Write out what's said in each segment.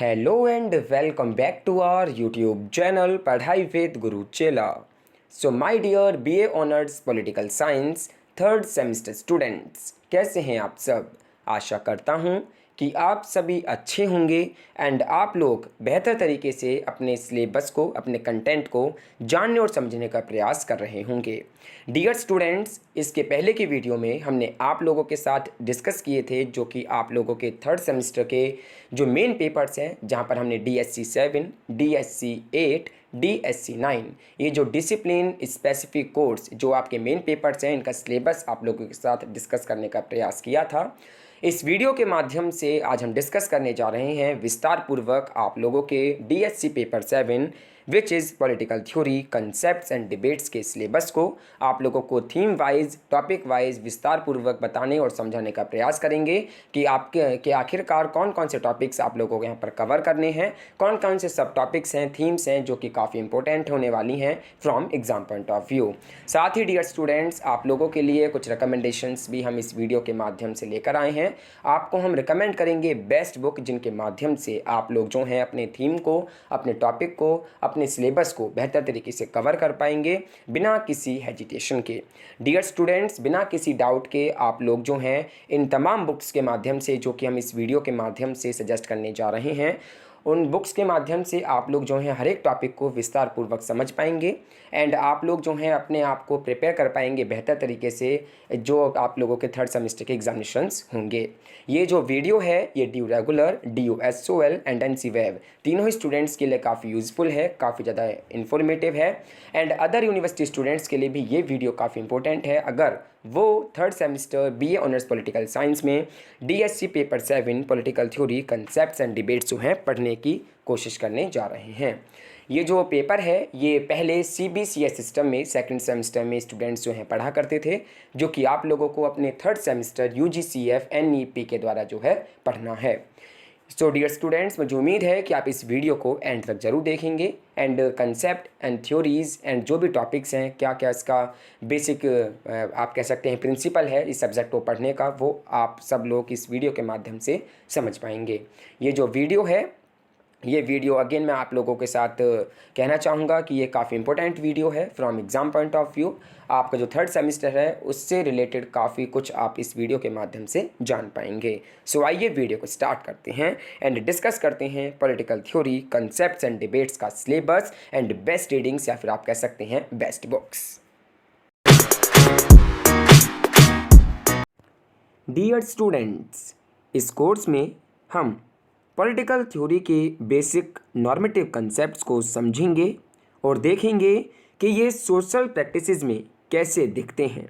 Hello and welcome back to our YouTube channel Padhai with Guru Chela. So my dear BA honours political science third semester students, कैसे हैं आप सब। आशा करता हूं कि आप सभी अच्छे होंगे एंड आप लोग बेहतर तरीके से अपने सिलेबस को, अपने कंटेंट को जानने और समझने का प्रयास कर रहे होंगे। डियर स्टूडेंट्स, इसके पहले की वीडियो में हमने आप लोगों के साथ डिस्कस किए थे जो कि आप लोगों के थर्ड सेमेस्टर के जो मेन पेपर्स हैं, जहां पर हमने DSC 7, DSC 8, DSC 9 ये जो डिसिप्लिन स्पेसिफिक कोर्स जो आपके मेन पेपर्स हैं, इनका सिलेबस आप लोगों के साथ डिस्कस करने का प्रयास किया था। इस वीडियो के माध्यम से आज हम डिस्कस करने जा रहे हैं विस्तार पूर्वक आप लोगों के DSC paper 7 which is political theory concepts and debates के सिलेबस को आप लोगों को थीम वाइज, टॉपिक वाइज विस्तार पूर्वक बताने और समझाने का प्रयास करेंगे कि आपके आखिरकार कौन कौन से टॉपिक्स आप लोगों को यहाँ पर कवर करने हैं, कौन कौन से सब टॉपिक्स हैं, थीम्स हैं जो कि काफ़ी इंपॉर्टेंट होने वाली हैं from exam point of view. साथ ही डियर स्टूडेंट्स, आप लोगों के लिए कुछ रिकमेंडेशंस भी हम इस वीडियो के माध्यम से लेकर आए हैं। आपको हम रिकमेंड करेंगे बेस्ट बुक जिनके माध्यम से आप लोग जो हैं अपने थीम को, अपने टॉपिक को, अपने सिलेबस को बेहतर तरीके से कवर कर पाएंगे बिना किसी हेजिटेशन के। डियर स्टूडेंट्स, बिना किसी डाउट के आप लोग जो हैं इन तमाम बुक्स के माध्यम से जो कि हम इस वीडियो के माध्यम से सजेस्ट करने जा रहे हैं, उन बुक्स के माध्यम से आप लोग जो हैं हर एक टॉपिक को विस्तार पूर्वक समझ पाएंगे एंड आप लोग जो हैं अपने आप को प्रिपेयर कर पाएंगे बेहतर तरीके से जो आप लोगों के थर्ड सेमेस्टर के एग्जामिनेशंस होंगे। ये जो वीडियो है ये due regular, DUSOL and NC wave तीनों ही स्टूडेंट्स के लिए काफ़ी यूज़फुल है, काफ़ी ज़्यादा इन्फॉर्मेटिव है एंड अदर यूनिवर्सिटी स्टूडेंट्स के लिए भी ये वीडियो काफ़ी इंपॉर्टेंट है अगर वो third semester BA honours political science में DSC paper 7 political theory concepts and debates जो हैं पढ़ने की कोशिश करने जा रहे हैं। ये जो पेपर है ये पहले CBCS सिस्टम में सेकंड सेमेस्टर में स्टूडेंट्स जो हैं पढ़ा करते थे, जो कि आप लोगों को अपने थर्ड सेमेस्टर UGCF NEP के द्वारा जो है पढ़ना है। सो डियर स्टूडेंट्स, मुझे उम्मीद है कि आप इस वीडियो को एंड तक जरूर देखेंगे and concept and theories and जो भी टॉपिक्स हैं, क्या क्या इसका बेसिक आप कह सकते हैं प्रिंसिपल है इस सब्जेक्ट को पढ़ने का, वो आप सब लोग इस वीडियो के माध्यम से समझ पाएंगे। ये जो वीडियो है ये वीडियो अगेन मैं आप लोगों के साथ कहना चाहूँगा कि ये काफ़ी इंपॉर्टेंट वीडियो है from exam point of view. आपका जो थर्ड सेमेस्टर है उससे रिलेटेड काफ़ी कुछ आप इस वीडियो के माध्यम से जान पाएंगे। सो आइए वीडियो को स्टार्ट करते हैं एंड डिस्कस करते हैं political theory concepts and debates का सिलेबस एंड बेस्ट रीडिंग्स या फिर आप कह सकते हैं बेस्ट बुक्स। डियर स्टूडेंट्स, इस कोर्स में हम पॉलिटिकल थ्योरी के बेसिक नॉर्मेटिव कंसेप्ट्स को समझेंगे और देखेंगे कि ये सोशल प्रैक्टिसेस में कैसे दिखते हैं।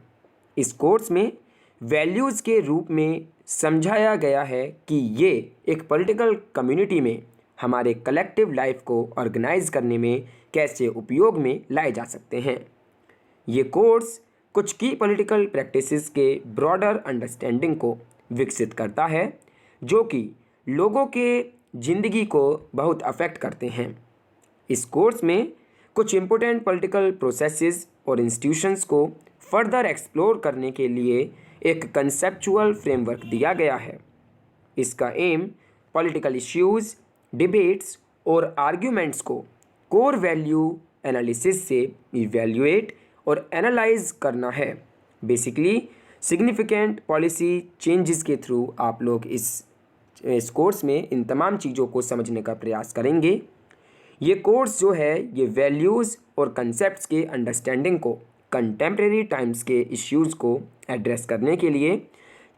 इस कोर्स में वैल्यूज़ के रूप में समझाया गया है कि ये एक पॉलिटिकल कम्युनिटी में हमारे कलेक्टिव लाइफ को ऑर्गेनाइज करने में कैसे उपयोग में लाए जा सकते हैं। ये कोर्स कुछ की पॉलिटिकल प्रैक्टिसेस के ब्रॉडर अंडरस्टैंडिंग को विकसित करता है जो कि लोगों के ज़िंदगी को बहुत अफेक्ट करते हैं। इस कोर्स में कुछ इम्पोर्टेंट पॉलिटिकल प्रोसेसेस और इंस्टीट्यूशंस को फर्दर एक्सप्लोर करने के लिए एक कंसेप्चुअल फ्रेमवर्क दिया गया है। इसका एम पॉलिटिकल इश्यूज़, डिबेट्स और आर्ग्यूमेंट्स को कोर वैल्यू एनालिसिस से इवैल्यूएट और एनालाइज करना है। बेसिकली सिग्निफिकेंट पॉलिसी चेंजेस के थ्रू आप लोग इस कोर्स में इन तमाम चीज़ों को समझने का प्रयास करेंगे। ये कोर्स जो है ये वैल्यूज़ और कंसेप्ट्स के अंडरस्टैंडिंग को कंटेम्प्रेरी टाइम्स के इश्यूज़ को एड्रेस करने के लिए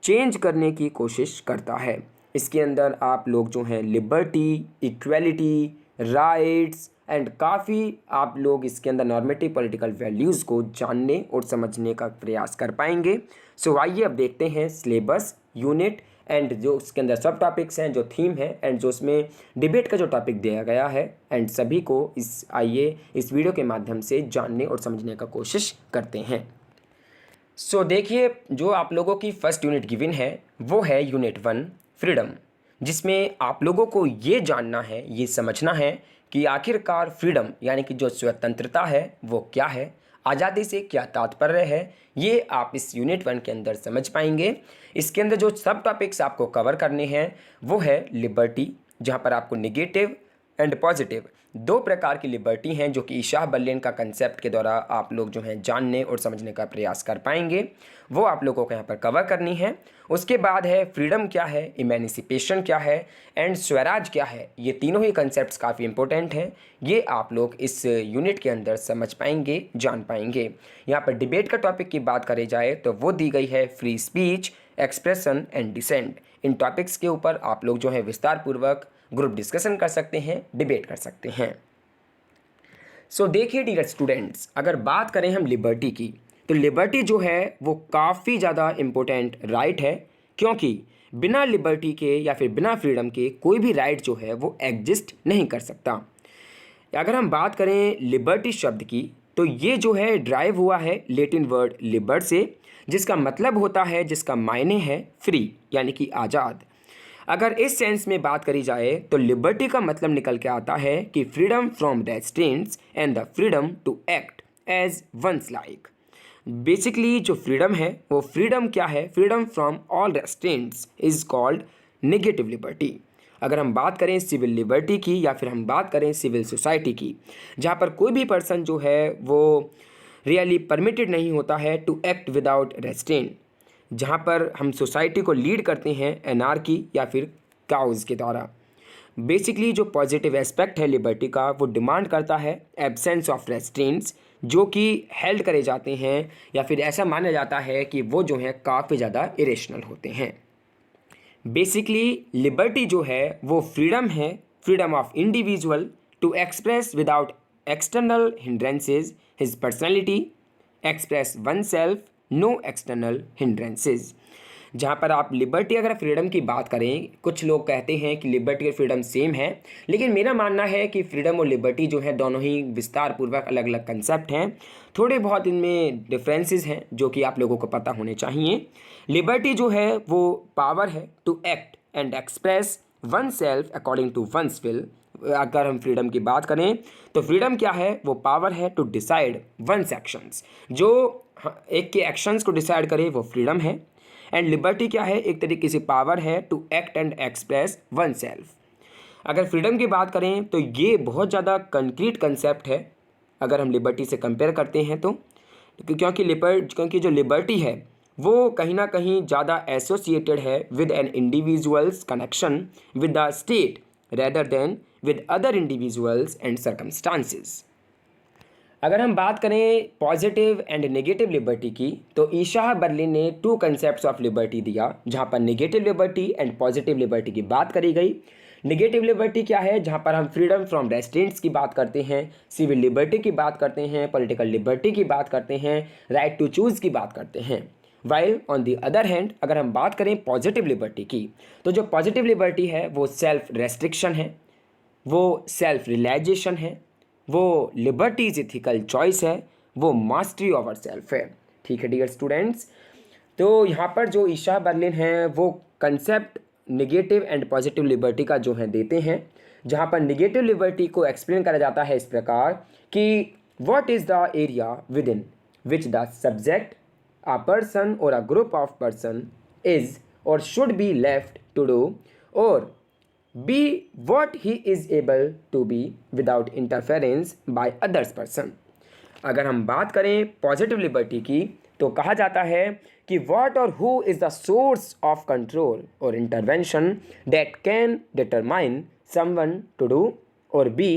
चेंज करने की कोशिश करता है। इसके अंदर आप लोग जो हैं लिबर्टी, इक्वलिटी, राइट्स एंड काफ़ी आप लोग इसके अंदर नॉर्मेटिव पॉलिटिकल वैल्यूज़ को जानने और समझने का प्रयास कर पाएंगे। सो आइए अब देखते हैं सिलेबस, यूनिट एंड जो उसके अंदर सब टॉपिक्स हैं, जो थीम है एंड जो उसमें डिबेट का जो टॉपिक दिया गया है एंड सभी को आइए इस वीडियो के माध्यम से जानने और समझने का कोशिश करते हैं। सो देखिए, जो आप लोगों की फर्स्ट यूनिट गिवन है वो है यूनिट 1 फ्रीडम, जिसमें आप लोगों को ये जानना है, ये समझना है कि आखिरकार फ्रीडम यानी कि जो स्वतंत्रता है वो क्या है, आज़ादी से क्या तात्पर्य है, ये आप इस यूनिट 1 के अंदर समझ पाएंगे। इसके अंदर जो सब टॉपिक्स आपको कवर करने हैं वो है लिबर्टी, जहाँ पर आपको निगेटिव एंड पॉजिटिव दो प्रकार की लिबर्टी हैं जो कि ईशा बर्लिन का कंसेप्ट के द्वारा आप लोग जो हैं जानने और समझने का प्रयास कर पाएंगे, वो आप लोगों को यहाँ पर कवर करनी है। उसके बाद है फ्रीडम क्या है, इमेनिसिपेशन क्या है एंड स्वराज क्या है। ये तीनों ही कंसेप्ट्स काफ़ी इंपॉर्टेंट हैं, ये आप लोग इस यूनिट के अंदर समझ पाएंगे, जान पाएंगे। यहाँ पर डिबेट का टॉपिक की बात करी जाए तो वो दी गई है free speech, expression and dissent. इन टॉपिक्स के ऊपर आप लोग जो है विस्तार पूर्वक ग्रुप डिस्कशन कर सकते हैं, डिबेट कर सकते हैं। सो देखिए डियर स्टूडेंट्स, अगर बात करें हम लिबर्टी की, तो लिबर्टी जो है वो काफ़ी ज़्यादा इम्पोर्टेंट राइट है, क्योंकि बिना लिबर्टी के या फिर बिना फ्रीडम के कोई भी राइट जो है वो एग्जिस्ट नहीं कर सकता। अगर हम बात करें लिबर्टी शब्द की, तो ये जो है ड्राइव हुआ है लेटिन वर्ड लिबर्ट से, जिसका मतलब होता है, जिसका मायने है फ्री यानी कि आज़ाद। अगर इस सेंस में बात करी जाए तो लिबर्टी का मतलब निकल के आता है कि freedom from restraints and the freedom to act as one's like. Basically जो फ्रीडम है वो फ्रीडम क्या है, freedom from all restraints is called negative liberty. अगर हम बात करें सिविल लिबर्टी की या फिर हम बात करें सिविल सोसाइटी की, जहाँ पर कोई भी पर्सन जो है वो रियली परमिटेड नहीं होता है टू एक्ट विदाउट रेस्ट्रेंट, जहाँ पर हम सोसाइटी को लीड करते हैं एनार्की या फिर काउज के द्वारा। बेसिकली जो पॉजिटिव एस्पेक्ट है लिबर्टी का, वो डिमांड करता है एब्सेंस ऑफ रेस्ट्रेंट्स, जो कि हेल्ड करे जाते हैं या फिर ऐसा माना जाता है कि वो जो हैं काफ़ी ज़्यादा इरेशनल होते हैं। बेसिकली लिबर्टी जो है वो फ्रीडम है, freedom of individual to express without external hindrances his personality, express one self, no external hindrances. जहाँ पर आप लिबर्टी अगर फ्रीडम की बात करें, कुछ लोग कहते हैं कि लिबर्टी और फ्रीडम सेम है, लेकिन मेरा मानना है कि फ्रीडम और लिबर्टी जो है दोनों ही विस्तार पूर्वक अलग अलग कंसेप्ट हैं। थोड़े बहुत इनमें डिफरेंसेस हैं जो कि आप लोगों को पता होने चाहिए। लिबर्टी जो है वो पावर है to act and express one self according to one's will. अगर हम फ्रीडम की बात करें तो फ्रीडम क्या है, वो पावर है टू डिसाइड वंस एक्शंस, जो एक के एक्शंस को डिसाइड करे वो फ्रीडम है। एंड लिबर्टी क्या है, एक तरीके से पावर है to act and express one self. अगर फ्रीडम की बात करें तो ये बहुत ज़्यादा कंक्रीट कंसेप्ट है अगर हम लिबर्टी से कंपेयर करते हैं तो, क्योंकि जो लिबर्टी है वो कहीं ना कहीं ज़्यादा एसोसिएटेड है with an individuals connection with the state rather than with other individuals and circumstances. अगर हम बात करें पॉजिटिव एंड नेगेटिव लिबर्टी की, तो ईशा बर्लिन ने टू कंसेप्ट्स ऑफ लिबर्टी दिया, जहां पर negative liberty and positive liberty की बात करी गई। नेगेटिव लिबर्टी क्या है, जहां पर हम फ्रीडम फ्रॉम रेस्ट्रेंट्स की बात करते हैं, सिविल लिबर्टी की बात करते हैं, पॉलिटिकल लिबर्टी की बात करते हैं, राइट टू चूज़ की बात करते हैं। While on the other hand अगर हम बात करें पॉजिटिव लिबर्टी की, तो जो पॉजिटिव लिबर्टी है वो सेल्फ रेस्ट्रिक्शन है, वो सेल्फ रियलाइजेशन है, वो लिबर्टीज इथिकल चॉइस है, वो मास्टरी ओवर सेल्फ है। ठीक है डियर स्टूडेंट्स, तो यहाँ पर जो ईशा बर्लिन है वो concept negative and positive liberty का जो है देते हैं, जहाँ पर नेगेटिव लिबर्टी को एक्सप्लेन करा जाता है इस प्रकार कि what is the area within which the subject a person और a group of person is और should be left to do और be what he is able to be without interference by others person। अगर हम बात करें positive liberty की, तो कहा जाता है कि what और who is the source of control or intervention that can determine someone to do or be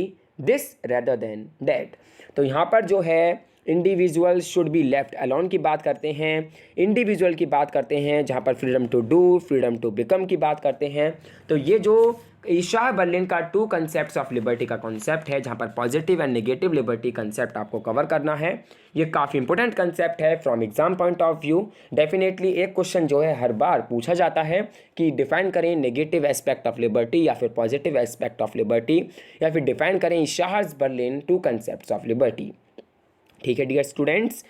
this rather than that। तो यहाँ पर जो है individual should be left alone की बात करते हैं, इंडिविजुअल की बात करते हैं, जहाँ पर freedom to do, freedom to become की बात करते हैं। तो ये जो ईशा बर्लिन का टू कंसेप्ट्स ऑफ लिबर्टी का कॉन्सेप्ट है, जहाँ पर positive and negative liberty concept आपको कवर करना है, ये काफ़ी इंपॉर्टेंट कंसेप्ट है from exam point of view. Definitely एक क्वेश्चन जो है हर बार पूछा जाता है कि डिफाइन करें नेगेटिव एस्पेक्ट ऑफ लिबर्टी या फिर पॉजिटिव एस्पेक्ट ऑफ लिबर्टी, या फिर डिफाइन करें Isaiah Berlin two concepts of liberty. ठीक है डियर स्टूडेंट्स,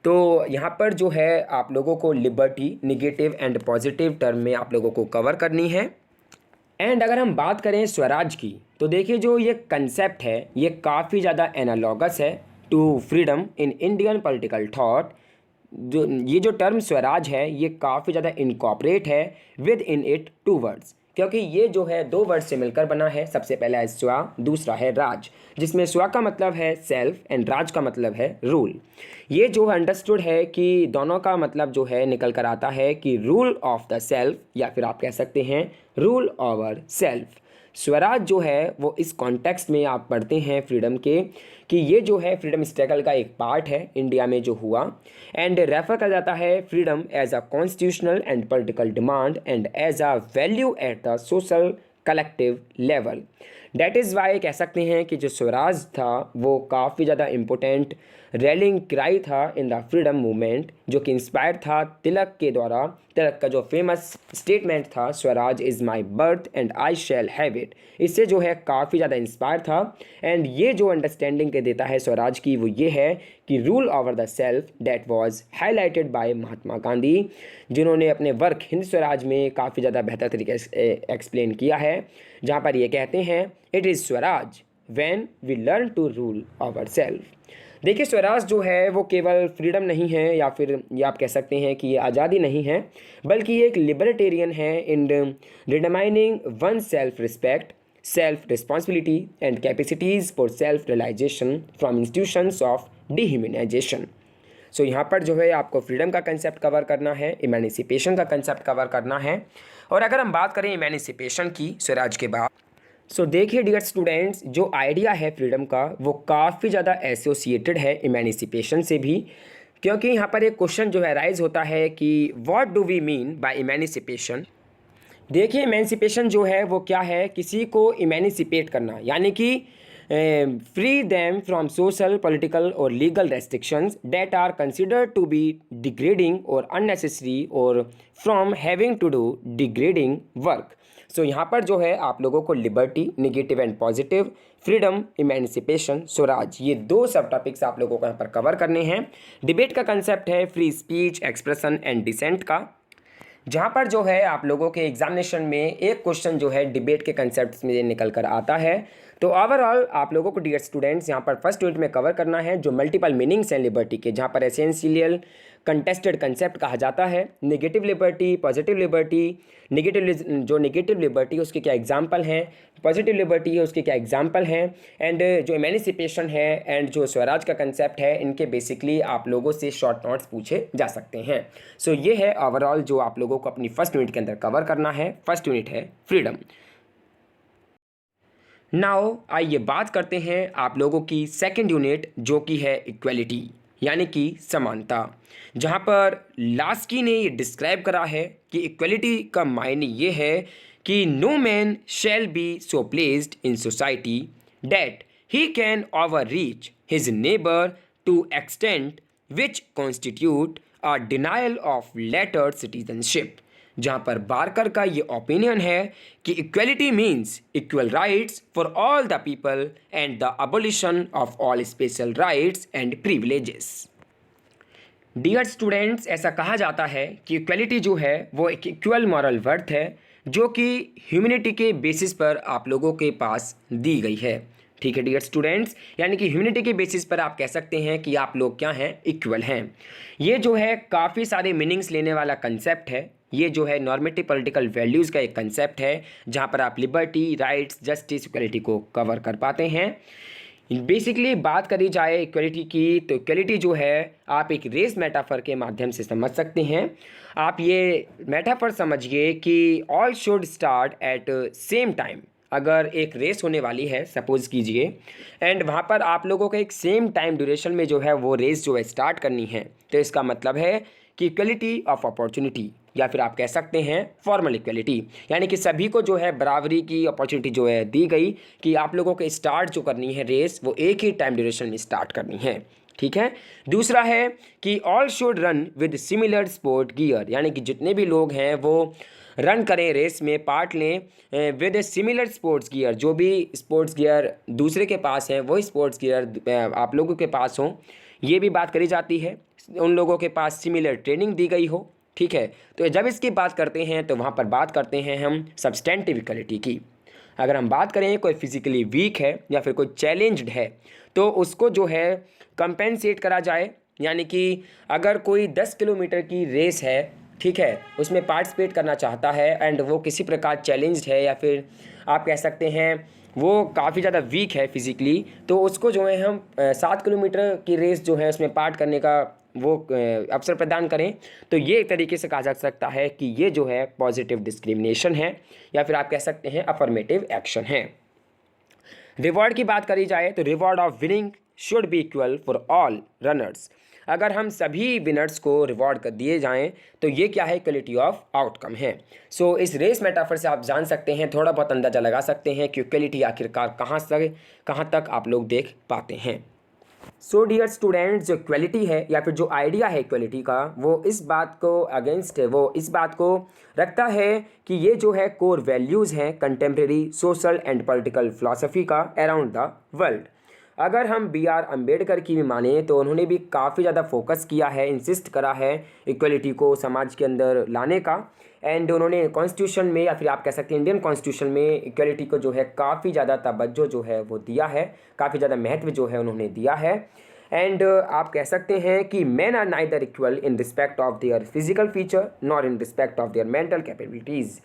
तो यहाँ पर जो है आप लोगों को liberty negative and positive term में आप लोगों को कवर करनी है। एंड अगर हम बात करें स्वराज की, तो देखिए जो ये कंसेप्ट है ये काफ़ी ज़्यादा एनालॉगस है to freedom in Indian political thought. जो ये जो टर्म स्वराज है ये काफ़ी ज़्यादा इनकॉर्पोरेट है with in it two words, क्योंकि ये जो है दो वर्ड से मिलकर बना है। सबसे पहला है स्वा, दूसरा है राज, जिसमें स्वा का मतलब है सेल्फ एंड राज का मतलब है रूल। ये जो अंडरस्टूड है कि दोनों का मतलब जो है निकल कर आता है कि रूल ऑफ द सेल्फ, या फिर आप कह सकते हैं रूल ओवर सेल्फ। स्वराज जो है वो इस कॉन्टेक्स्ट में आप पढ़ते हैं फ्रीडम के कि ये जो है फ्रीडम स्ट्रगल का एक पार्ट है इंडिया में जो हुआ, एंड रेफर किया जाता है freedom as a constitutional and political demand and as a value at the social collective level. That is why कह सकते हैं कि जो स्वराज था वो काफ़ी ज़्यादा इम्पोर्टेंट रैलिंग क्राई था इन द फ्रीडम मूवमेंट, जो कि इंस्पायर था तिलक के द्वारा। तिलक का जो फेमस स्टेटमेंट था Swaraj is my birth and I shall have it, इससे जो है काफ़ी ज़्यादा इंस्पायर था। एंड ये जो अंडरस्टैंडिंग के देता है स्वराज की वो ये है कि rule over the self that was highlighted by Mahatma Gandhi, जिन्होंने अपने वर्क हिंद स्वराज में काफ़ी ज़्यादा बेहतर तरीके से एक्सप्लेन किया है, जहाँ पर ये कहते हैं it is Swaraj when we learn to rule over self. देखिए स्वराज जो है वो केवल फ्रीडम नहीं है, या फिर ये आप कह सकते हैं कि ये आज़ादी नहीं है, बल्कि ये एक लिबर्टेरियन है in redeeming one self respect, self responsibility and capacities for self realisation from institutions of dehumanisation. So यहाँ पर जो है आपको फ्रीडम का कंसेप्ट कवर करना है, इमेंसिपेशन का कंसेप्ट कवर करना है। और अगर हम बात करें इमेंसिपेशन की स्वराज के बाद, सो देखिए डियर स्टूडेंट्स, जो आइडिया है फ्रीडम का वो काफ़ी ज़्यादा एसोसिएटेड है इमेंसिपेशन से भी, क्योंकि यहाँ पर एक क्वेश्चन जो है राइज होता है कि what do we mean by emancipation. देखिए इमेंसिपेशन जो है वो क्या है, किसी को इमेंसिपेट करना, यानी कि free them from social political और legal restrictions that are considered to be degrading और अननेसेसरी और from having to do degrading work. So यहाँ पर जो है आप लोगों को liberty, negative and positive, freedom, emancipation, Swaraj, ये दो सब टॉपिक्स आप लोगों को यहाँ पर कवर करने हैं। डिबेट का कंसेप्ट है free speech, expression and dissent का, जहाँ पर जो है आप लोगों के एग्जामिनेशन में एक क्वेश्चन जो है डिबेट के कंसेप्ट में निकल कर आता है। तो ओवरऑल आप लोगों को डियर स्टूडेंट्स यहाँ पर फर्स्ट यूनिट में कवर करना है जो मल्टीपल मीनिंग्स हैं लिबर्टी के, जहाँ पर एसेंशियल कंटेस्टेड कंसेप्ट कहा जाता है, negative liberty, positive liberty, negative liberty उसके क्या एग्जाम्पल हैं, पॉजिटिव लिबर्टी है उसके क्या एग्जाम्पल हैं, एंड जो इमेंसिपेशन है एंड जो स्वराज का कंसेप्ट है, इनके बेसिकली आप लोगों से शॉर्ट नोट्स पूछे जा सकते हैं। सो ये है ओवरऑल जो आप लोगों को अपनी फर्स्ट यूनिट के अंदर कवर करना है। फर्स्ट यूनिट है फ्रीडम। नाउ आइए बात करते हैं आप लोगों की सेकंड यूनिट जो कि है इक्वलिटी, यानी कि समानता, जहाँ पर लास्की ने ये डिस्क्राइब करा है कि इक्वलिटी का मायने ये है कि no man shall be so placed in society that he can overreach his neighbour to extent which constitute a denial of latter citizenship, जहाँ पर बारकर का ये ओपिनियन है कि equality means equal rights for all the people and the abolition of all special rights and privileges. Dear students, ऐसा कहा जाता है कि इक्वलिटी जो है वो एक इक्वल मॉरल वर्थ है जो कि ह्यूमैनिटी के बेसिस पर आप लोगों के पास दी गई है। ठीक है डियर स्टूडेंट्स, यानी कि ह्यूमैनिटी के बेसिस पर आप कह सकते हैं कि आप लोग क्या हैं, इक्वल हैं। ये जो है काफ़ी सारे मीनिंग्स लेने वाला कंसेप्ट है। ये जो है नॉर्मेटिव पॉलिटिकल वैल्यूज़ का एक कंसेप्ट है जहाँ पर आप लिबर्टी, राइट्स, जस्टिस, इक्वलिटी को कवर कर पाते हैं। बेसिकली बात करी जाए इक्वलिटी की, तो इक्वलिटी जो है आप एक रेस मेटाफर के माध्यम से समझ सकते हैं। आप ये मेटाफर समझिए कि all should start at same time. अगर एक रेस होने वाली है सपोज कीजिए, एंड वहाँ पर आप लोगों को एक सेम टाइम ड्यूरेशन में जो है वो रेस जो है स्टार्ट करनी है, तो इसका मतलब है कि इक्वलिटी ऑफ अपॉर्चुनिटी, या फिर आप कह सकते हैं फॉर्मल इक्वलिटी, यानी कि सभी को जो है बराबरी की अपॉर्चुनिटी जो है दी गई कि आप लोगों को स्टार्ट जो करनी है रेस वो एक ही टाइम ड्यूरेशन में स्टार्ट करनी है। ठीक है। दूसरा है कि all should run with similar sport gear, यानी कि जितने भी लोग हैं वो रन करें, रेस में पार्ट लें विद सिमिलर स्पोर्ट्स गियर, जो भी स्पोर्ट्स गियर दूसरे के पास हैं वही स्पोर्ट्स गियर आप लोगों के पास हों। ये भी बात करी जाती है उन लोगों के पास सिमिलर ट्रेनिंग दी गई हो। ठीक है। तो जब इसकी बात करते हैं तो वहाँ पर बात करते हैं हम सब्सटेंटिव इक्वलिटी की। अगर हम बात करें कोई फिजिकली वीक है या फिर कोई चैलेंज्ड है तो उसको जो है कंपेंसेट करा जाए, यानी कि अगर कोई 10 किलोमीटर की रेस है ठीक है, उसमें पार्टिसिपेट करना चाहता है एंड वो किसी प्रकार चैलेंज्ड है या फिर आप कह सकते हैं वो काफ़ी ज़्यादा वीक है फिज़िकली, तो उसको जो है हम 7 किलोमीटर की रेस जो है उसमें पार्ट करने का वो अवसर प्रदान करें, तो ये एक तरीके से कहा जा सकता है कि ये जो है पॉजिटिव डिस्क्रिमिनेशन है या फिर आप कह सकते हैं अफर्मेटिव एक्शन है। रिवॉर्ड की बात करी जाए तो reward of winning should be equal for all runners. अगर हम सभी विनर्स को रिवॉर्ड कर दिए जाएं तो ये क्या है, इक्वलिटी ऑफ आउटकम है। सो इस रेस मेटाफर से आप जान सकते हैं, थोड़ा बहुत अंदाज़ा लगा सकते हैं कि इक्वलिटी आखिरकार कहाँ तक आप लोग देख पाते हैं। सो डियर स्टूडेंट्स, जो इक्वलिटी है या फिर जो आइडिया है इक्वलिटी का, वो इस बात को अगेंस्ट है, वो इस बात को रखता है कि ये जो है कोर वैल्यूज़ हैं contemporary social and political philosophy का अराउंड द वर्ल्ड। अगर हम B.R. अम्बेडकर की भी माने तो उन्होंने भी काफ़ी ज़्यादा फोकस किया है, इंसिस्ट करा है इक्वलिटी को समाज के अंदर लाने का। एंड उन्होंने कॉन्स्टिट्यूशन में या फिर आप कह सकते हैं इंडियन कॉन्स्टिट्यूशन में इक्वलिटी को जो है काफ़ी ज़्यादा तवज्जो जो है वो दिया है, काफ़ी ज़्यादा महत्व जो है उन्होंने दिया है। एंड आप कह सकते हैं कि man are neither equal in respect of their physical feature nor in respect of their mental capabilities.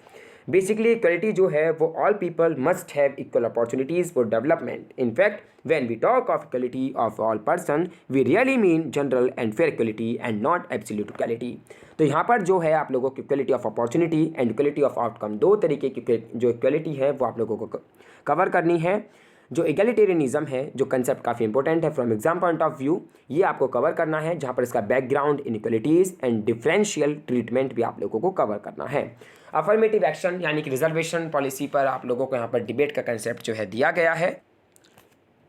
Basically equality जो है वो all people must have equal opportunities for development. In fact when we talk of equality of all person we really mean general and fair equality and not absolute equality. तो यहाँ पर जो है आप लोगों की equality of opportunity and equality of outcome, दो तरीके की जो इक्वलिटी है वो आप लोगों को कवर करनी है। जो इगैलिटेरियनिज्म है, जो कंसेप्ट काफ़ी इंपॉर्टेंट है from exam point of view, ये आपको कवर करना है, जहाँ पर इसका background, inequalities and differential treatment भी आप लोगों को कवर करना है। अफर्मेटिव एक्शन यानी कि रिजर्वेशन पॉलिसी पर आप लोगों को यहाँ पर डिबेट का कंसेप्ट जो है दिया गया है।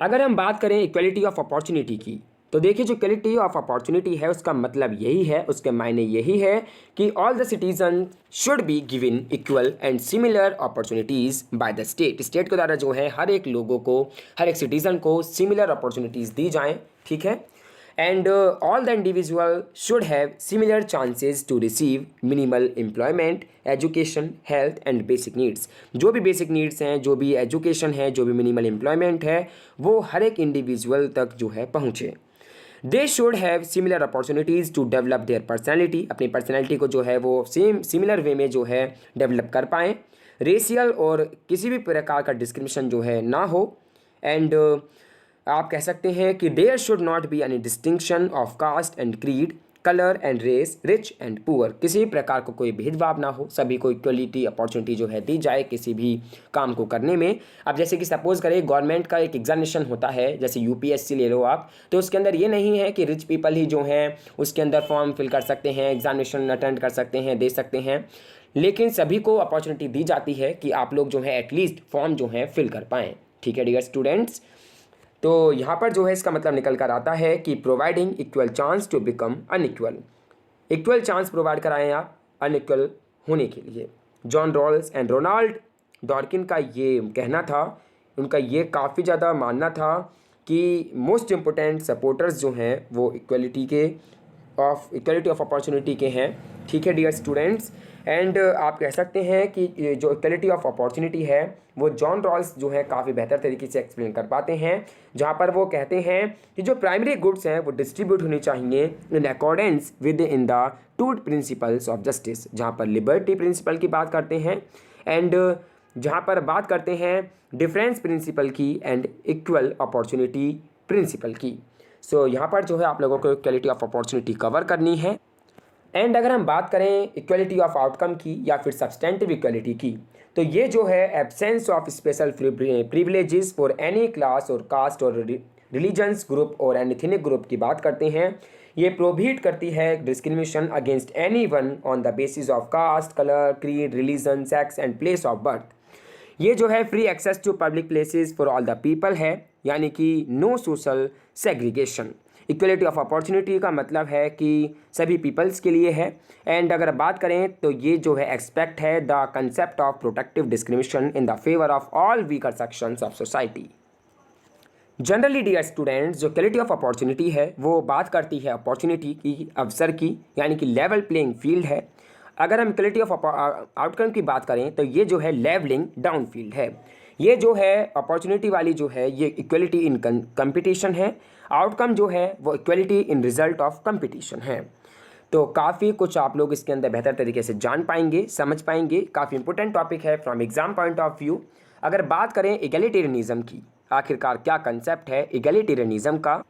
अगर हम बात करें इक्वलिटी ऑफ अपॉर्चुनिटी की, तो देखिए जो इक्वलिटी ऑफ अपॉर्चुनिटी है उसका मतलब यही है, उसके मायने यही है कि all the citizen should be given equal and similar opportunities by the state. State के द्वारा जो है हर एक लोगों को, हर एक सिटीज़न को सिमिलर अपॉर्चुनिटीज़ दी जाएँ, ठीक है। And all the individual should have similar chances to receive minimal employment, education, health and basic needs. जो भी बेसिक नीड्स हैं, जो भी एजुकेशन है, जो भी मिनिमल एम्प्लॉयमेंट है, वो हर एक इंडिविजुअल तक जो है पहुँचे। They should have similar opportunities to develop their personality. अपनी पर्सनैलिटी को जो है वो सिमिलर वे में जो है डेवलप कर पाएँ। रेशियल और किसी भी प्रकार का डिस्क्रिमिनेशन जो है ना हो। एंड आप कह सकते हैं कि there should not be any distinction of caste and creed, colour and race, rich and poor. किसी भी प्रकार को कोई भेदभाव ना हो, सभी को इक्वलिटी अपॉर्चुनिटी जो है दी जाए किसी भी काम को करने में। अब जैसे कि सपोज करें गवर्नमेंट का एक एग्जामिनेशन होता है, जैसे UPSC ले लो आप, तो उसके अंदर ये नहीं है कि रिच पीपल ही जो हैं उसके अंदर फॉर्म फिल कर सकते हैं, एग्जामिनेशन अटेंड कर सकते हैं, दे सकते हैं, लेकिन सभी को अपॉर्चुनिटी दी जाती है कि आप लोग जो है एटलीस्ट फॉर्म जो है फिल कर पाएँ, ठीक है डियर स्टूडेंट्स। तो यहाँ पर जो है इसका मतलब निकल कर आता है कि providing equal chance to become unequal. Equal chance provide कराएं आप अनइक्वल होने के लिए। John Rawls and Ronald Dworkin का ये कहना था, उनका ये काफ़ी ज़्यादा मानना था कि मोस्ट इम्पोर्टेंट सपोर्टर्स जो हैं वो इक्वलिटी ऑफ अपॉर्चुनिटी के हैं, ठीक है डियर स्टूडेंट्स। एंड आप कह सकते हैं कि जो इक्वलिटी ऑफ अपॉर्चुनिटी है वो जॉन रॉल्स जो है काफ़ी बेहतर तरीके से एक्सप्लेन कर पाते हैं, जहाँ पर वो कहते हैं कि जो प्राइमरी गुड्स हैं वो डिस्ट्रीब्यूट होनी चाहिए in accordance with in the two principles of justice, जहाँ पर लिबर्टी प्रिंसिपल की बात करते हैं एंड जहाँ पर बात करते हैं डिफरेंस प्रिंसिपल की एंड इक्वल अपॉर्चुनिटी प्रिंसिपल की। सो यहाँ पर जो है आप लोगों को इक्वलिटी ऑफ अपॉर्चुनिटी कवर करनी है। एंड अगर हम बात करें इक्वलिटी ऑफ आउटकम की या फिर सब्सटेंटिव इक्वलिटी की, तो ये जो है absence of special privileges for any class और कास्ट और रिलीजन्स ग्रुप और एथनिक ग्रुप की बात करते हैं। ये प्रोहिबिट करती है discrimination against anyone on the basis of caste, colour, creed, religion, sex and place of birth. ये जो है free access to public places for all the people है, यानी कि no social segregation. Equality of opportunity का मतलब है कि सभी पीपल्स के लिए है। एंड अगर बात करें तो ये जो है एक्सपेक्ट है the concept of protective discrimination in the favour of all weaker sections of society. Generally dear students, जो इक्वलिटी ऑफ अपॉर्चुनिटी है वो बात करती है अपॉर्चुनिटी की, अवसर की, यानी कि लेवल प्लेइंग फील्ड है। अगर हम इक्वलिटी ऑफ आउटकम की बात करें तो ये जो है लेवलिंग डाउन फील्ड है। ये जो है अपॉर्चुनिटी वाली जो है ये इक्वलिटी इन कंपटीशन है, आउटकम जो है वो equality in result of competition है। तो काफ़ी कुछ आप लोग इसके अंदर बेहतर तरीके से जान पाएंगे, समझ पाएंगे। काफ़ी इंपॉर्टेंट टॉपिक है from exam point of view. अगर बात करें इगैलिटेरियनिज्म की, आखिरकार क्या कंसेप्ट है इगैलिटेरियनिज्म का।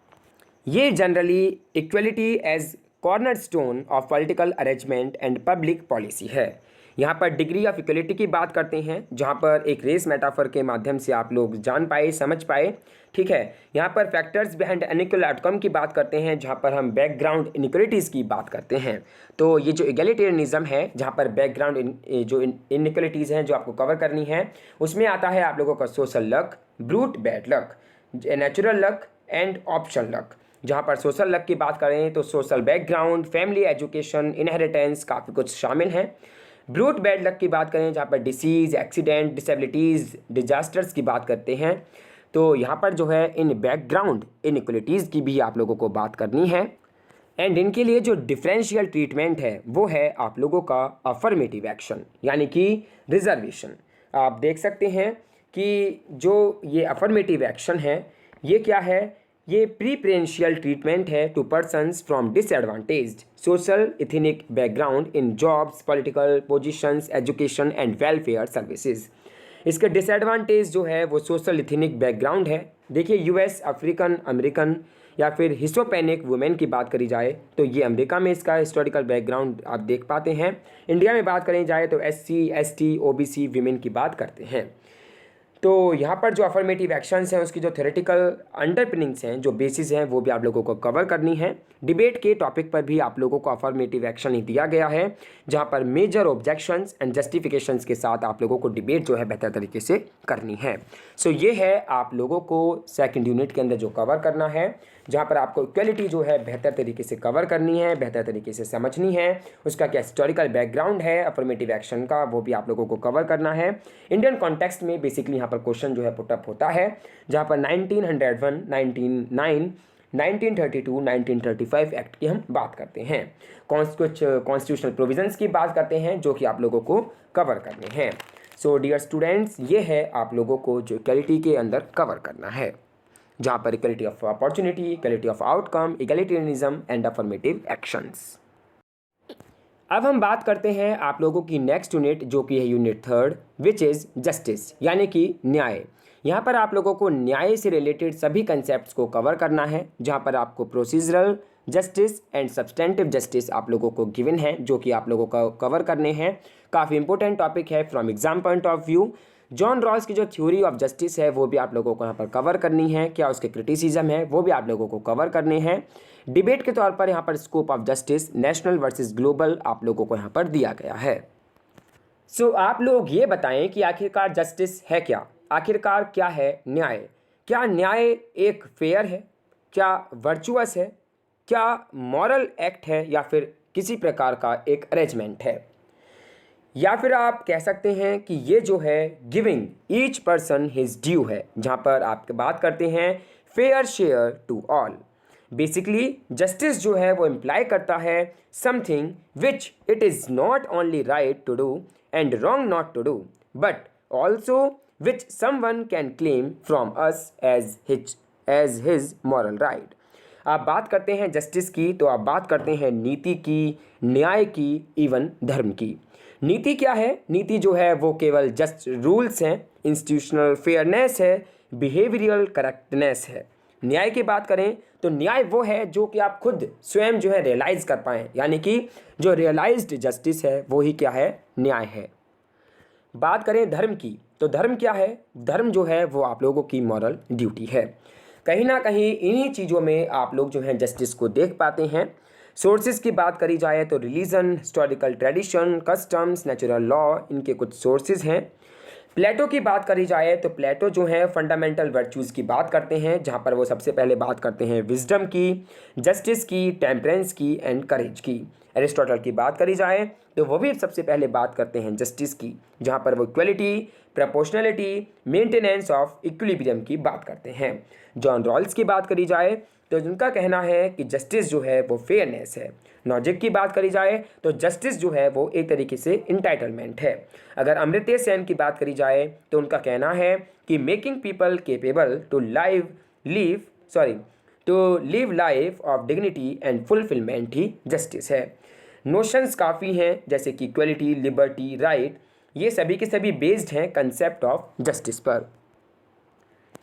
ये generally equality as cornerstone of political arrangement and public policy है। यहाँ पर डिग्री ऑफ इक्वलिटी की बात करते हैं, जहाँ पर एक रेस मेटाफर के माध्यम से आप लोग जान पाए, समझ पाए। ठीक है, यहाँ पर फैक्टर्स बिहाइंड अनइक्वल आउटकम की बात करते हैं, जहाँ पर हम बैकग्राउंड इनइक्वलिटीज़ की बात करते हैं। तो ये जो इगैलिटेरियनिज्म है, जहाँ पर बैकग्राउंड जो इनइक्वलिटीज़ हैं जो आपको कवर करनी है, उसमें आता है आप लोगों का social luck, brute bad luck, natural luck and option luck. जहाँ पर सोशल लक की बात करें तो social background, family, education, inheritance, काफ़ी कुछ शामिल हैं। ब्रूट बैड लक की बात करें जहाँ पर डिसीज़, एक्सीडेंट, डिसेबिलिटीज़, डिजास्टर्स की बात करते हैं। तो यहाँ पर जो है इन बैकग्राउंड इनइक्वलिटीज़ की भी आप लोगों को बात करनी है। एंड इनके लिए जो डिफरेंशियल ट्रीटमेंट है वो है आप लोगों का अफर्मेटिव एक्शन, यानी कि रिजर्वेशन। आप देख सकते हैं कि जो ये अफर्मेटिव एक्शन है ये क्या है, ये प्रीफरेंशियल ट्रीटमेंट है to persons from disadvantaged social ethnic background in jobs, political positions, education and welfare services. इसके डिसएडवांटेज जो है वो सोशल इथनिक बैकग्राउंड है। देखिए यूएस, अफ्रीकन अमेरिकन या फिर हिस्पैनिक वुमेन की बात करी जाए तो ये अमेरिका में इसका हिस्टोरिकल बैकग्राउंड आप देख पाते हैं। इंडिया में बात करी जाए तो एससी, एसटी, ओबीसी वीमेन की बात करते हैं। तो यहाँ पर जो अफर्मेटिव एक्शंस हैं उसकी जो थ्योरेटिकल अंडरपिनिंग्स हैं, जो बेसिस हैं, वो भी आप लोगों को कवर करनी है। डिबेट के टॉपिक पर भी आप लोगों को अफर्मेटिव एक्शन ही दिया गया है, जहाँ पर मेजर ऑब्जेक्शंस एंड जस्टिफिकेशंस के साथ आप लोगों को डिबेट जो है बेहतर तरीके से करनी है। सो ये है आप लोगों को सेकंड यूनिट के अंदर जो कवर करना है, जहाँ पर आपको इक्वलिटी जो है बेहतर तरीके से कवर करनी है, बेहतर तरीके से समझनी है। उसका क्या हिस्टोरिकल बैकग्राउंड है अफर्मेटिव एक्शन का, वो भी आप लोगों को कवर करना है। इंडियन कॉन्टेक्स्ट में बेसिकली यहाँ पर क्वेश्चन जो है पुटअप होता है, जहाँ पर 1901, 1909, 1932, 1935 एक्ट की हम बात करते हैं। कुछ कॉन्स्टिट्यूशनल प्रोविजंस की बात करते हैं जो कि आप लोगों को कवर करने हैं। सो डियर स्टूडेंट्स, ये है आप लोगों को जो इक्वलिटी के अंदर कवर करना है, जहाँ पर equality of opportunity, equality of outcome, egalitarianism and affirmative actions. अब हम बात करते हैं आप लोगों की नेक्स्ट यूनिट जो कि है यूनिट 3, विच इज़ जस्टिस, यानी कि न्याय। यहाँ पर आप लोगों को न्याय से रिलेटेड सभी कंसेप्ट्स को कवर करना है, जहाँ पर आपको procedural justice and substantive justice आप लोगों को गिवन है, जो कि आप लोगों को कवर करने हैं। काफ़ी इंपॉर्टेंट टॉपिक है from exam point of view. John Rawls की जो थ्योरी ऑफ जस्टिस है वो भी आप लोगों को यहाँ पर कवर करनी है, क्या उसके क्रिटिसिज्म है वो भी आप लोगों को कवर करने हैं। डिबेट के तौर पर यहाँ पर scope of justice national versus global आप लोगों को यहाँ पर दिया गया है। सो आप लोग ये बताएं कि आखिरकार जस्टिस है क्या, आखिरकार क्या है न्याय। क्या न्याय एक फेयर है, क्या वर्चुअस है, क्या मॉरल एक्ट है, या फिर किसी प्रकार का एक अरेंजमेंट है, या फिर आप कह सकते हैं कि ये जो है giving each person his due है, जहाँ पर आप बात करते हैं fair share to all. Basically justice जो है वो इम्प्लाई करता है something which it is not only right to do and wrong not to do, but also which someone can claim from us as his moral right. आप बात करते हैं justice की तो आप बात करते हैं नीति की, न्याय की, इवन धर्म की। नीति क्या है? नीति जो है वो केवल जस्ट रूल्स हैं, इंस्टीट्यूशनल फेयरनेस है, बिहेवियरल करेक्टनेस है। न्याय की बात करें तो न्याय वो है जो कि आप खुद स्वयं जो है रियलाइज़ कर पाएँ, यानी कि जो रियलाइज्ड जस्टिस है वो ही क्या है, न्याय है। बात करें धर्म की तो धर्म क्या है? धर्म जो है वो आप लोगों की मॉरल ड्यूटी है। कहीं ना कहीं इन्हीं चीज़ों में आप लोग जो हैं जस्टिस को देख पाते हैं। सोर्सेज की बात करी जाए तो religion, historical tradition, customs, natural law, इनके कुछ सोर्सेज हैं। प्लेटो की बात करी जाए तो प्लेटो जो है फंडामेंटल वर्च्यूज़ की बात करते हैं, जहाँ पर वो सबसे पहले बात करते हैं विजडम की, जस्टिस की, टेम्परेंस की एंड करेज की। एरिस्टोटल की बात करी जाए तो वो भी सबसे पहले बात करते हैं जस्टिस की, जहाँ पर वो equality, proportionality, maintenance of equilibrium की बात करते हैं। जॉन रॉल्स की बात करी जाए तो उनका कहना है कि जस्टिस जो है वो फेयरनेस है। नॉजिक की बात करी जाए तो जस्टिस जो है वो एक तरीके से इंटाइटलमेंट है। अगर अमर्त्य सेन की बात करी जाए तो उनका कहना है कि मेकिंग पीपल केपेबल टू तो live life of dignity and fulfilment he justice है। नोशंस काफ़ी हैं जैसे कि इक्वलिटी, लिबर्टी, राइट, ये सभी के सभी बेस्ड हैं कंसेप्ट ऑफ जस्टिस पर।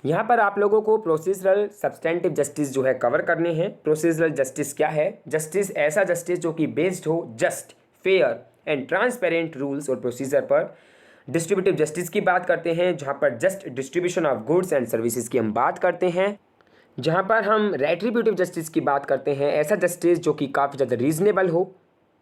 यहाँ पर आप लोगों को प्रोसीजरल सब्सटेंटिव जस्टिस जो है कवर करने हैं। प्रोसीजरल जस्टिस क्या है? जस्टिस ऐसा जस्टिस जो कि बेस्ड हो just, fair and transparent rules और प्रोसीजर पर। डिस्ट्रीब्यूटिव जस्टिस की बात करते हैं जहाँ पर just distribution of goods and services की हम बात करते हैं। जहाँ पर हम रेट्रीब्यूटिव जस्टिस की बात करते हैं, ऐसा जस्टिस जो कि काफ़ी ज़्यादा रीजनेबल हो।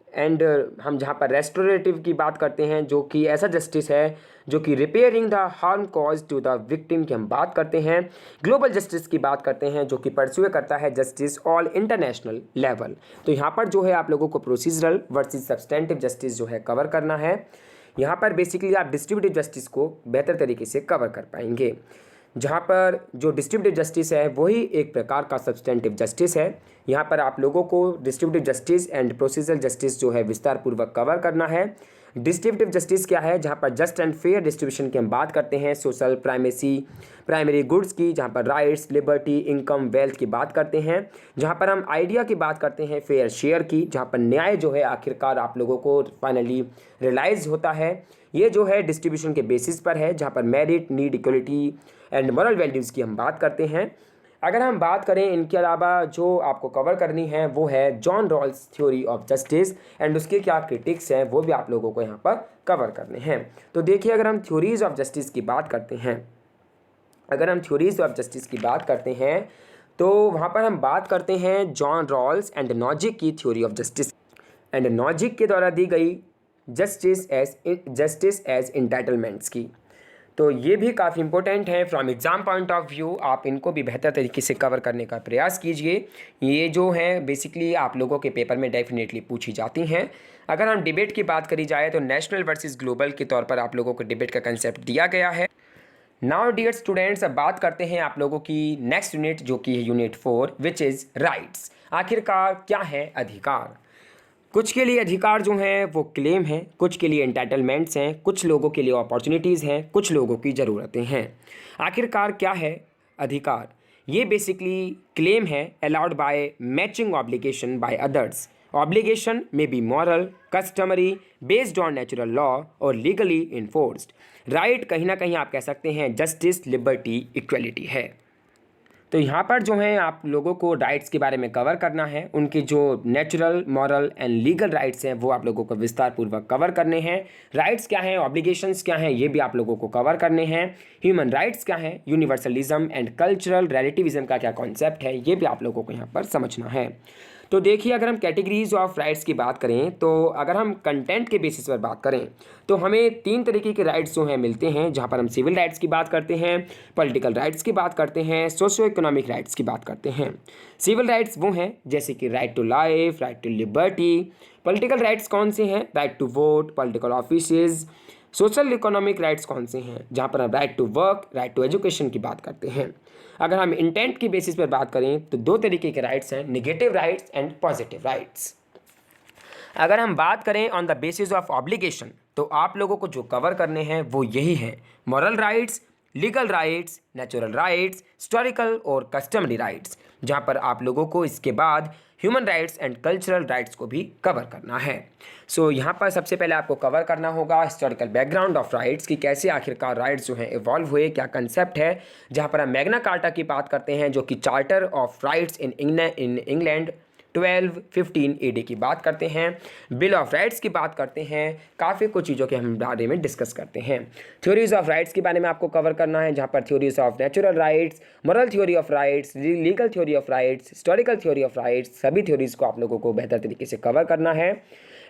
एंड हम जहाँ पर रेस्टोरेटिव की बात करते हैं जो कि ऐसा जस्टिस है जो कि repairing the harm cause to the victim की हम बात करते हैं। ग्लोबल जस्टिस की बात करते हैं जो कि परस्यू करता है जस्टिस ऑल इंटरनेशनल लेवल। तो यहाँ पर जो है आप लोगों को प्रोसीजरल वर्सेस सब्सटेंटिव जस्टिस जो है कवर करना है। यहाँ पर बेसिकली आप डिस्ट्रीब्यूटिव जस्टिस को बेहतर तरीके से कवर कर पाएंगे। जहाँ पर जो डिस्ट्रीब्यूटिव जस्टिस है वही एक प्रकार का सब्सटेंटिव जस्टिस है। यहाँ पर आप लोगों को distributive justice and procedural justice जो है विस्तार पूर्वक कवर करना है। डिस्ट्रीब्यूटिव जस्टिस क्या है? जहाँ पर जस्ट एंड फेयर डिस्ट्रीब्यूशन की हम बात करते हैं, सोशल प्राइमरी गुड्स की, जहाँ पर राइट्स, लिबर्टी, इनकम, वेल्थ की बात करते हैं। जहाँ पर हम आइडिया की बात करते हैं फेयर शेयर की, जहाँ पर न्याय जो है आखिरकार आप लोगों को फाइनली रियलाइज होता है। ये जो है डिस्ट्रीब्यूशन के बेसिस पर है, जहाँ पर merit, need, equality and moral values की हम बात करते हैं। अगर हम बात करें इनके अलावा जो आपको कवर करनी है वो है John Rawls theory of justice and उसके क्या क्रिटिक्स हैं वो भी आप लोगों को यहाँ पर कवर करने हैं। तो देखिए, अगर हम थ्योरीज ऑफ जस्टिस की बात करते हैं तो वहाँ पर हम बात करते हैं जॉन रॉल्स एंड नॉजिक की theory of justice. And Nozick के द्वारा दी गई जस्टिस एज इंटाइटलमेंट्स की। तो ये भी काफ़ी इंपॉर्टेंट है from exam point of view. आप इनको भी बेहतर तरीके से कवर करने का प्रयास कीजिए। ये जो है बेसिकली आप लोगों के पेपर में डेफिनेटली पूछी जाती हैं। अगर हम डिबेट की बात करी जाए तो नेशनल वर्सेस ग्लोबल के तौर पर आप लोगों को डिबेट का कंसेप्ट दिया गया है। नाउ डियर स्टूडेंट्स, अब बात करते हैं आप लोगों की नेक्स्ट यूनिट जो कि है यूनिट 4 विच इज़ राइट्स। आखिरकार क्या है अधिकार? कुछ के लिए अधिकार जो हैं वो क्लेम हैं, कुछ के लिए एंटाइटलमेंट्स हैं, कुछ लोगों के लिए अपॉर्चुनिटीज़ हैं, कुछ लोगों की ज़रूरतें हैं। आखिरकार क्या है अधिकार? ये बेसिकली क्लेम है allowed by matching obligation by others. Obligation में be moral, customary, based on natural law और लीगली इन्फोर्स्ड। राइट कहीं ना कहीं आप कह सकते हैं जस्टिस, लिबर्टी, इक्वलिटी है। तो यहाँ पर जो है आप लोगों को राइट्स के बारे में कवर करना है। उनके जो natural, moral and legal rights हैं वो आप लोगों को विस्तार पूर्वक कवर करने हैं। राइट्स क्या हैं, ऑब्लिगेशंस क्या हैं, ये भी आप लोगों को कवर करने हैं। ह्यूमन राइट्स क्या है, यूनिवर्सलिज्म एंड कल्चरल रिलेटिविज्म का क्या कॉन्सेप्ट है, ये भी आप लोगों को यहाँ पर समझना है। तो देखिए, अगर हम कैटेगरीज ऑफ राइट्स की बात करें तो अगर हम कंटेंट के बेसिस पर बात करें तो हमें 3 तरीके के राइट्स जो हैं मिलते हैं, जहाँ पर हम सिविल राइट्स की बात करते हैं, पॉलिटिकल राइट्स की बात करते हैं, सोशियो इकोनॉमिक राइट्स की बात करते हैं। सिविल राइट्स वो हैं जैसे कि right to life, right to liberty. Political rights कौन से हैं? Right to vote, political offices. Social economic rights कौन से हैं? जहाँ पर हम right to work, right to education की बात करते हैं। अगर हम इंटेंट की बेसिस पर बात करें तो 2 तरीके के राइट्स हैं, negative rights and positive rights. अगर हम बात करें on the basis of obligation तो आप लोगों को जो कवर करने हैं वो यही है, moral rights, legal rights, natural rights, historical और कस्टमरी राइट्स, जहाँ पर आप लोगों को इसके बाद human rights and cultural rights को भी कवर करना है। सो यहाँ पर सबसे पहले आपको कवर करना होगा हिस्टोरिकल बैकग्राउंड ऑफ राइट्स की कैसे आखिरकार राइट्स जो हैं इवॉल्व हुए, क्या कंसेप्ट है। जहाँ पर हम मैग्ना कार्टा की बात करते हैं जो कि charter of rights in England 1215 AD की बात करते हैं। बिल ऑफ राइट्स की बात करते हैं। काफ़ी कुछ चीज़ों के हम बारे में डिस्कस करते हैं। थ्योरीज ऑफ राइट्स के बारे में आपको कवर करना है, जहाँ पर theories of natural rights, moral theory of rights, legal theory of rights, historical theory of rights, सभी थ्योरीज को आप लोगों को बेहतर तरीके से कवर करना है।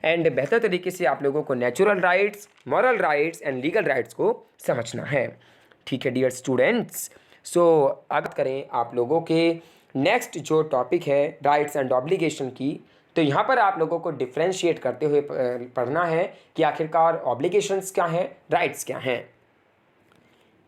एंड बेहतर तरीके से आप लोगों को natural rights, moral rights and legal rights को समझना है। ठीक है डियर स्टूडेंट्स, सो अगर करें आप लोगों के नेक्स्ट जो टॉपिक है राइट्स एंड ऑब्लिगेशन की, तो यहाँ पर आप लोगों को डिफ्रेंशिएट करते हुए पढ़ना है कि आखिरकार ऑब्लिगेशंस क्या हैं, राइट्स क्या हैं।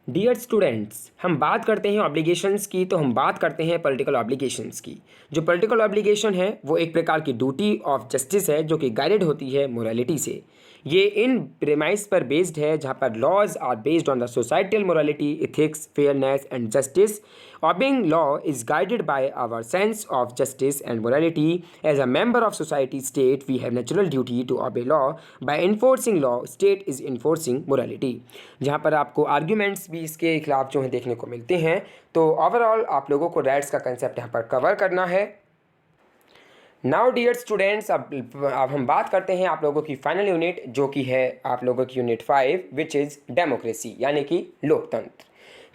डियर स्टूडेंट्स, हम बात करते हैं ऑब्लिगेशंस की तो हम बात करते हैं पॉलिटिकल ऑब्लिगेशंस की। जो पॉलिटिकल ऑब्लिगेशन है वो एक प्रकार की ड्यूटी ऑफ जस्टिस है जो कि गाइडेड होती है मोरालिटी से। ये इन प्रेमाइस पर बेस्ड है जहाँ पर laws are based on the societal morality, ethics, fairness and justice. Obeying law is guided by our sense of justice and morality. As a member of society state, we have natural duty to obey law. By enforcing law, state is enforcing morality. जहाँ पर आपको arguments भी इसके खिलाफ जो है देखने को मिलते हैं. तो ओवरऑल आप लोगों को राइट्स का कंसेप्ट यहाँ पर कवर करना है. नाउ डियर स्टूडेंट्स, अब हम बात करते हैं आप लोगों की फाइनल यूनिट जो कि है आप लोगों की यूनिट 5 विच इज़ डेमोक्रेसी यानी कि लोकतंत्र,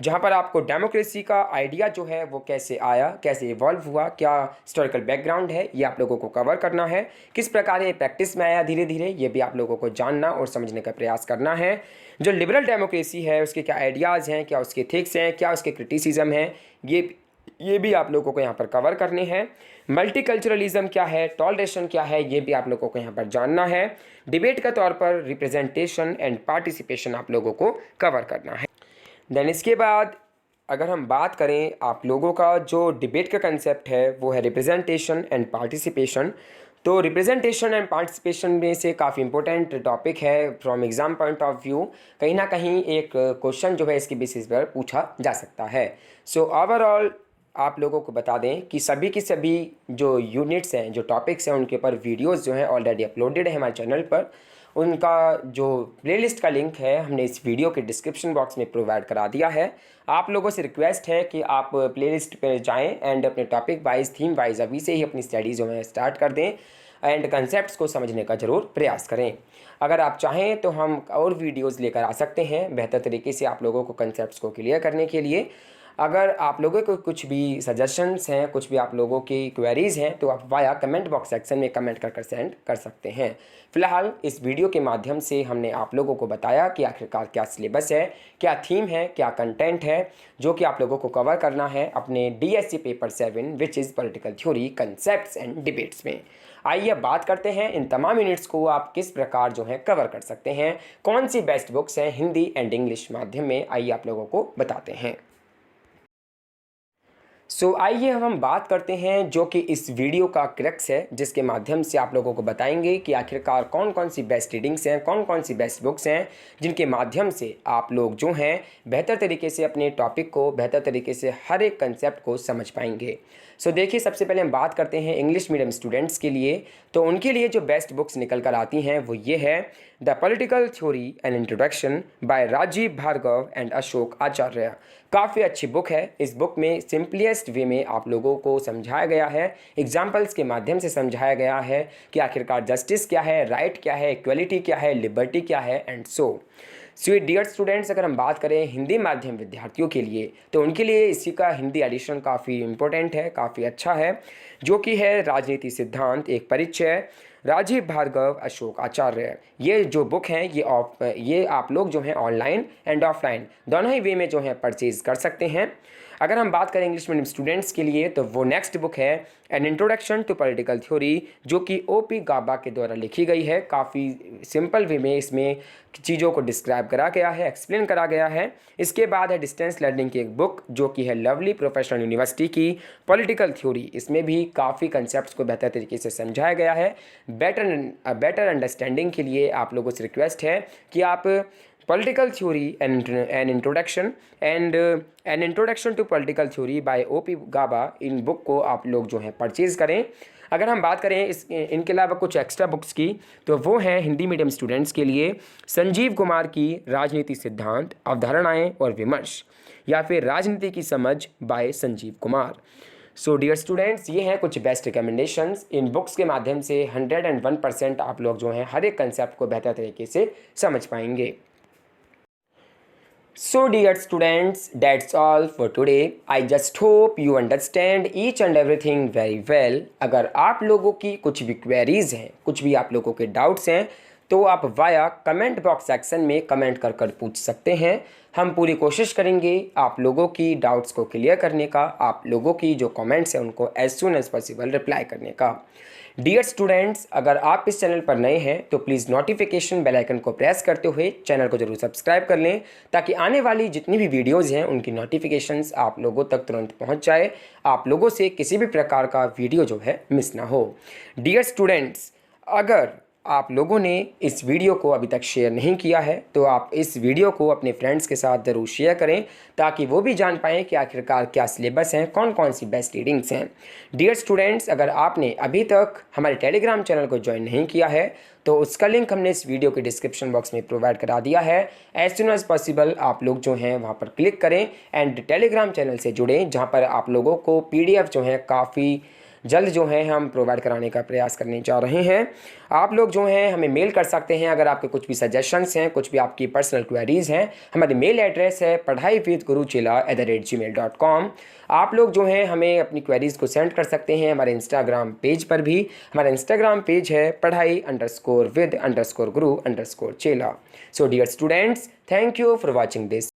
जहाँ पर आपको डेमोक्रेसी का आइडिया जो है वो कैसे आया, कैसे इवॉल्व हुआ, क्या हिस्टोरिकल बैकग्राउंड है, ये आप लोगों को कवर करना है. किस प्रकार ये प्रैक्टिस में आया धीरे धीरे, ये भी आप लोगों को जानना और समझने का प्रयास करना है. जो लिबरल डेमोक्रेसी है उसके क्या आइडियाज़ हैं, क्या उसके थिक्स हैं, क्या उसके क्रिटिसिज्म हैं, ये भी आप लोगों को यहाँ पर कवर करने हैं. मल्टीकल्चरलिज्म क्या है, टॉलरेशन क्या है, ये भी आप लोगों को यहाँ पर जानना है. डिबेट के तौर पर रिप्रेजेंटेशन एंड पार्टिसिपेशन आप लोगों को कवर करना है. देन इसके बाद अगर हम बात करें आप लोगों का जो डिबेट का कंसेप्ट है वो है रिप्रेजेंटेशन एंड पार्टिसिपेशन. तो रिप्रेजेंटेशन एंड पार्टिसिपेशन में से काफ़ी इंपॉर्टेंट टॉपिक है from exam point of view. कहीं ना कहीं एक क्वेश्चन जो है इसके बेसिस पर पूछा जा सकता है. सो ओवरऑल आप लोगों को बता दें कि सभी की सभी जो यूनिट्स हैं, जो टॉपिक्स हैं, उनके ऊपर वीडियोस जो हैं ऑलरेडी अपलोडेड है हमारे चैनल पर. उनका जो प्लेलिस्ट का लिंक है हमने इस वीडियो के डिस्क्रिप्शन बॉक्स में प्रोवाइड करा दिया है. आप लोगों से रिक्वेस्ट है कि आप प्लेलिस्ट पर जाएं एंड अपने टॉपिक वाइज, थीम वाइज अभी से ही अपनी स्टडीज़ जो है स्टार्ट कर दें एंड कंसेप्ट्स को समझने का ज़रूर प्रयास करें. अगर आप चाहें तो हम और वीडियोज़ लेकर आ सकते हैं बेहतर तरीके से आप लोगों को कंसेप्ट्स को क्लियर करने के लिए. अगर आप लोगों को कुछ भी सजेशंस हैं, कुछ भी आप लोगों की क्वेरीज़ हैं तो आप वाया कमेंट बॉक्स सेक्शन में कमेंट कर सेंड कर सकते हैं. फ़िलहाल इस वीडियो के माध्यम से हमने आप लोगों को बताया कि आखिरकार क्या सिलेबस है, क्या थीम है, क्या कंटेंट है जो कि आप लोगों को कवर करना है अपने DSC paper 7 which is political theory, concepts and debates में. आइए बात करते हैं इन तमाम यूनिट्स को आप किस प्रकार जो है कवर कर सकते हैं, कौन सी बेस्ट बुक्स हैं हिंदी एंड इंग्लिश माध्यम में, आइए आप लोगों को बताते हैं. आइए हम बात करते हैं जो कि इस वीडियो का क्रक्स है, जिसके माध्यम से आप लोगों को बताएंगे कि आखिरकार कौन कौन सी बेस्ट रीडिंग्स हैं, कौन कौन सी बेस्ट बुक्स हैं जिनके माध्यम से आप लोग जो हैं बेहतर तरीके से अपने टॉपिक को, बेहतर तरीके से हर एक कंसेप्ट को समझ पाएंगे. देखिए, सबसे पहले हम बात करते हैं इंग्लिश मीडियम स्टूडेंट्स के लिए. तो उनके लिए जो बेस्ट बुक्स निकल कर आती हैं वो ये है the political theory and introduction by Rajeev Bhargava and Ashok Acharya. काफ़ी अच्छी बुक है. इस बुक में सिंपलेस्ट वे में आप लोगों को समझाया गया है, एग्जाम्पल्स के माध्यम से समझाया गया है कि आखिरकार जस्टिस क्या है, राइट क्या है, इक्वलिटी क्या है, लिबर्टी क्या है एंड सो. डियर स्टूडेंट्स, अगर हम बात करें हिंदी माध्यम विद्यार्थियों के लिए तो उनके लिए इसी का हिंदी एडिशन काफ़ी इम्पोर्टेंट है, काफ़ी अच्छा है, जो कि है राजनीति सिद्धांत एक परिचय, राजीव भार्गव अशोक आचार्य. ये जो बुक हैं ये आप लोग जो हैं ऑनलाइन एंड ऑफलाइन दोनों ही वे में जो है परचेज़ कर सकते हैं. अगर हम बात करें इंग्लिश मीडियम स्टूडेंट्स के लिए तो वो नेक्स्ट बुक है an introduction to political theory, जो कि OP गाबा के द्वारा लिखी गई है. काफ़ी सिंपल वे में इसमें चीज़ों को डिस्क्राइब करा गया है, एक्सप्लेन करा गया है. इसके बाद है डिस्टेंस लर्निंग की एक बुक जो कि है लवली प्रोफेशनल यूनिवर्सिटी की पॉलिटिकल थ्योरी. इसमें भी काफ़ी कंसेप्ट्स को बेहतर तरीके से समझाया गया है. बेटर अंडरस्टैंडिंग के लिए आप लोगों से रिक्वेस्ट है कि आप political theory an introduction to political theory by OP Gaba, इन बुक को आप लोग जो है परचेज़ करें. अगर हम बात करें इनके अलावा कुछ एक्स्ट्रा बुक्स की तो वो हैं हिंदी मीडियम स्टूडेंट्स के लिए संजीव कुमार की राजनीति सिद्धांत, अवधारणाएं और विमर्श, या फिर राजनीति की समझ by Sanjeev Kumar. Dear students, ये हैं कुछ बेस्ट रिकमेंडेशंस. इन बुक्स के माध्यम से 101% आप लोग जो हैं हर एक कंसेप्ट को बेहतर तरीके से समझ पाएंगे. Dear students, that's all for today. I just hope you understand each and everything very well. अगर आप लोगों की कुछ भी क्वेरीज हैं, कुछ भी आप लोगों के डाउट्स हैं तो आप वाया कमेंट बॉक्स सेक्शन में कमेंट कर पूछ सकते हैं. हम पूरी कोशिश करेंगे आप लोगों की डाउट्स को क्लियर करने का, आप लोगों की जो कमेंट्स हैं उनको as soon as possible reply करने का. डियर स्टूडेंट्स, अगर आप इस चैनल पर नए हैं तो प्लीज़ नोटिफिकेशन बेल आइकन को प्रेस करते हुए चैनल को जरूर सब्सक्राइब कर लें ताकि आने वाली जितनी भी वीडियोज़ हैं उनकी नोटिफिकेशंस आप लोगों तक तुरंत पहुंच जाए, आप लोगों से किसी भी प्रकार का वीडियो जो है मिस ना हो. डियर स्टूडेंट्स, अगर आप लोगों ने इस वीडियो को अभी तक शेयर नहीं किया है तो आप इस वीडियो को अपने फ्रेंड्स के साथ ज़रूर शेयर करें ताकि वो भी जान पाएँ कि आखिरकार क्या सिलेबस हैं, कौन कौन सी बेस्ट रीडिंग्स हैं। डियर स्टूडेंट्स, अगर आपने अभी तक हमारे टेलीग्राम चैनल को ज्वाइन नहीं किया है तो उसका लिंक हमने इस वीडियो के डिस्क्रिप्शन बॉक्स में प्रोवाइड करा दिया है। एज सुन एज पॉसिबल आप लोग जो हैं वहाँ पर क्लिक करें एंड टेलीग्राम चैनल से जुड़ें, जहाँ पर आप लोगों को PDF जो हैं काफ़ी जल्द जो है हम प्रोवाइड कराने का प्रयास करने जा रहे हैं। आप लोग जो हैं हमें मेल कर सकते हैं अगर आपके कुछ भी सजेशंस हैं, कुछ भी आपकी पर्सनल क्वेरीज़ हैं। हमारी मेल एड्रेस है padhaiwithguruchela@gmail.com। आप लोग जो हैं हमें अपनी क्वेरीज़ को सेंड कर सकते हैं हमारे इंस्टाग्राम पेज पर भी। हमारा इंस्टाग्राम पेज है padhai_with_guru_chela। So dear students, thank you for watching this